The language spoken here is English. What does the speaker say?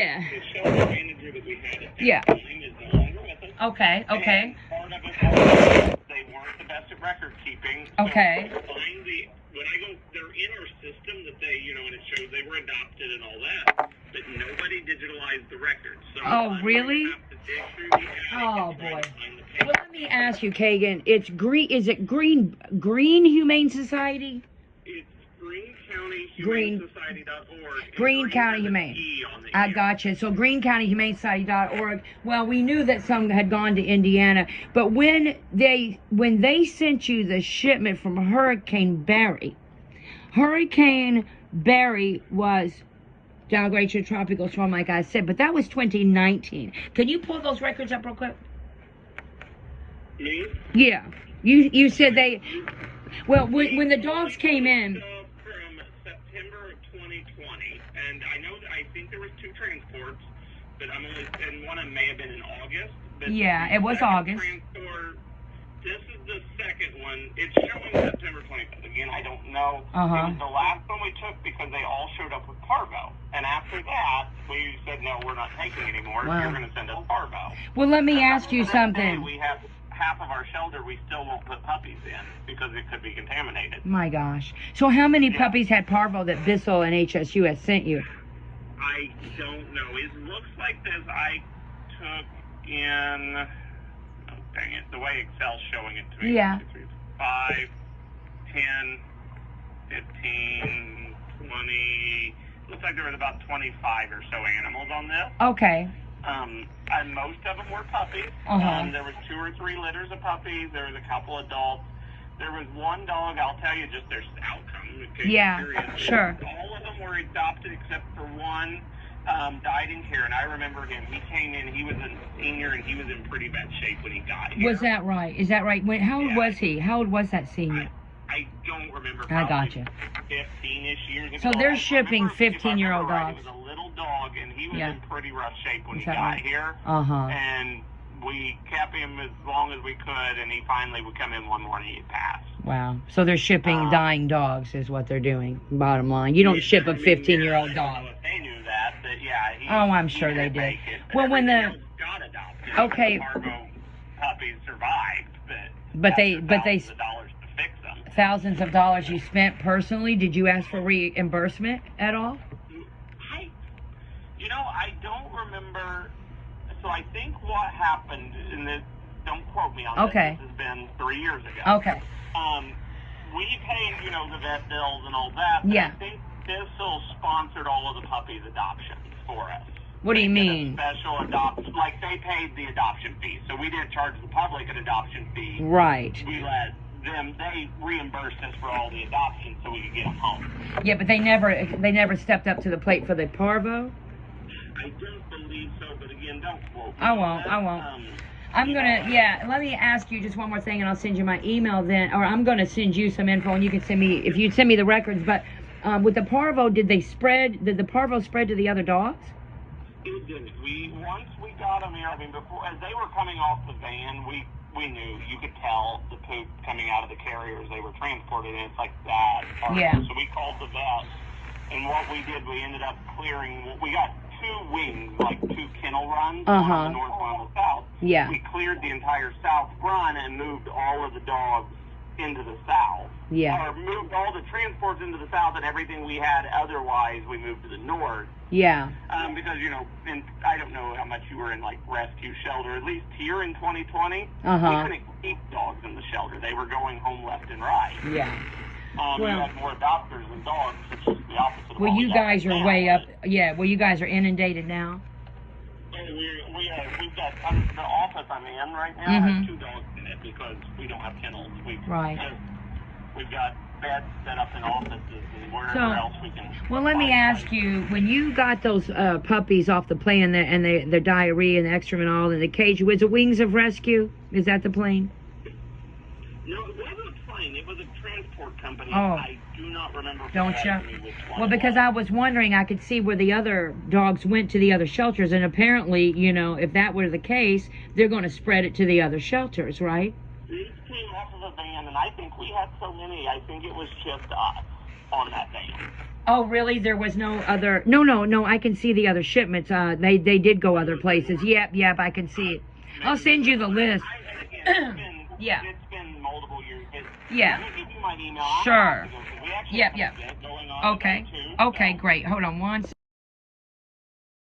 Yeah. The shelter manager that we had at Yeah. that time is no longer with us. Okay, okay. And part of it was they weren't the best at record keeping. So Okay. when I go, they're in our system that they, and it shows they were adopted and all that, but nobody digitalized the records. So Oh, I'm really? going to have to dig through the attic Oh, and try boy. to find the paper. Well, let me ask you, Kagan. It's green. Is it Green Humane Society? It's Greene County Green- HumaneSociety.org. Green County Humane. I gotcha. So Greene County Humane Society.org. Well, we knew that some had gone to Indiana, but when they sent you the shipment from Hurricane Barry was downgraded to tropical storm, like I said, but that was 2019. Can you pull those records up real quick? Me? Yeah. You said they. Well, when the dogs came in. From September of 2020, and I think there was 2 transports, but and one of them may have been in August. But Yeah, it was August. This is the second one. It's showing September 25th. Again, I don't know. It was the last one we took because they all showed up with parvo. And after that, we said, no, we're not taking anymore. Wow. You're going to send us parvo. Well, let me ask you To this day, something. we have half of our shelter we still won't put puppies in because it could be contaminated. My gosh. So how many puppies had parvo that Bissell and HSUS sent you? I don't know. It looks like this I took in... Dang it, the way Excel's showing it to me. Yeah. 5, 10, 15, 20. Looks like there was about 25 or so animals on this. Okay. And most of them were puppies. There was 2 or 3 litters of puppies. There was a couple adults. There was one dog, I'll tell you just their outcome. In case Yeah, you're curious. sure. All of them were adopted except for one. Died in care, and I remember him. He came in, he was a senior, and he was in pretty bad shape when he got here. Was that right? Is that right? How old was he? How old was that senior? I don't remember. I gotcha. 15-ish years ago. So they're shipping 15-year-old dogs. It was a little dog, and he was in pretty rough shape when he that got right? here. And we kept him as long as we could, and he finally would come in one morning, he'd pass. Wow. So they're shipping dying dogs is what they're doing, bottom line. You don't ship a 15-year-old dog. I don't know if they knew that, but yeah. I'm sure they did. Well, when the... got adopted. Okay. The parvo puppies survived, but they thousands of dollars to fix them. Thousands of dollars you spent personally. Did you ask for reimbursement at all? I don't remember. So I think what happened, and this, don't quote me on this. This has been 3 years ago. Okay. We paid, the vet bills and all that. But I think Bissell sponsored all of the puppies' adoptions for us. What do you mean? Special adoption, like they paid the adoption fee, so we didn't charge the public an adoption fee. Right. We let them. They reimbursed us for all the adoptions, so we could get them home. Yeah, but they never stepped up to the plate for the parvo. I don't believe so, but again, don't quote me. I won't. I'm gonna, let me ask you just one more thing and I'll send you my email then, or I'm gonna send you some info and you can send me, if you'd send me the records, but with the parvo, did the parvo spread to the other dogs? It didn't. Once we got them here, before, as they were coming off the van, we knew, you could tell the poop coming out of the carriers they were transported in. It's like that. So we called the vet, and what we did, we ended up clearing, we got 2 wings, like 2 kennel runs, one on the north, one on the south. Yeah. We cleared the entire south run and moved all of the dogs into the south. Yeah. Or moved all the transports into the south, and everything we had otherwise we moved to the north. Yeah. Because, and I don't know how much you were in, rescue shelter. At least here in 2020, we couldn't keep dogs in the shelter. They were going home left and right. Yeah. You had more adopters than dogs, which is the opposite of well, what you we guys got are now. way up. Yeah, well, you guys are inundated now. We've got, the office I'm in right now has 2 dogs in it because we don't have kennels. We've got beds set up in offices and wherever else we can. Well, let me ask you, when you got those puppies off the plane and their diarrhea and the excrement all in the cage, was it Wings of Rescue? Is that the plane? No, it wasn't a plane. It was a transport company. Oh. I do not remember. Don't you? Well, because I was wondering, I could see where the other dogs went to the other shelters, and apparently, if that were the case, they're going to spread it to the other shelters, right? These came off of a van, and I think we had so many, I think it was just us. on that van. Oh, really? There was no other... No, I can see the other shipments. They did go other places. Yep, I can see it. I'll send you the list. Yeah. It's been multiple years. Yeah. Let me give you my email. Sure. We actually Yep. have an event going on Okay. too, Okay, great. Hold on one second.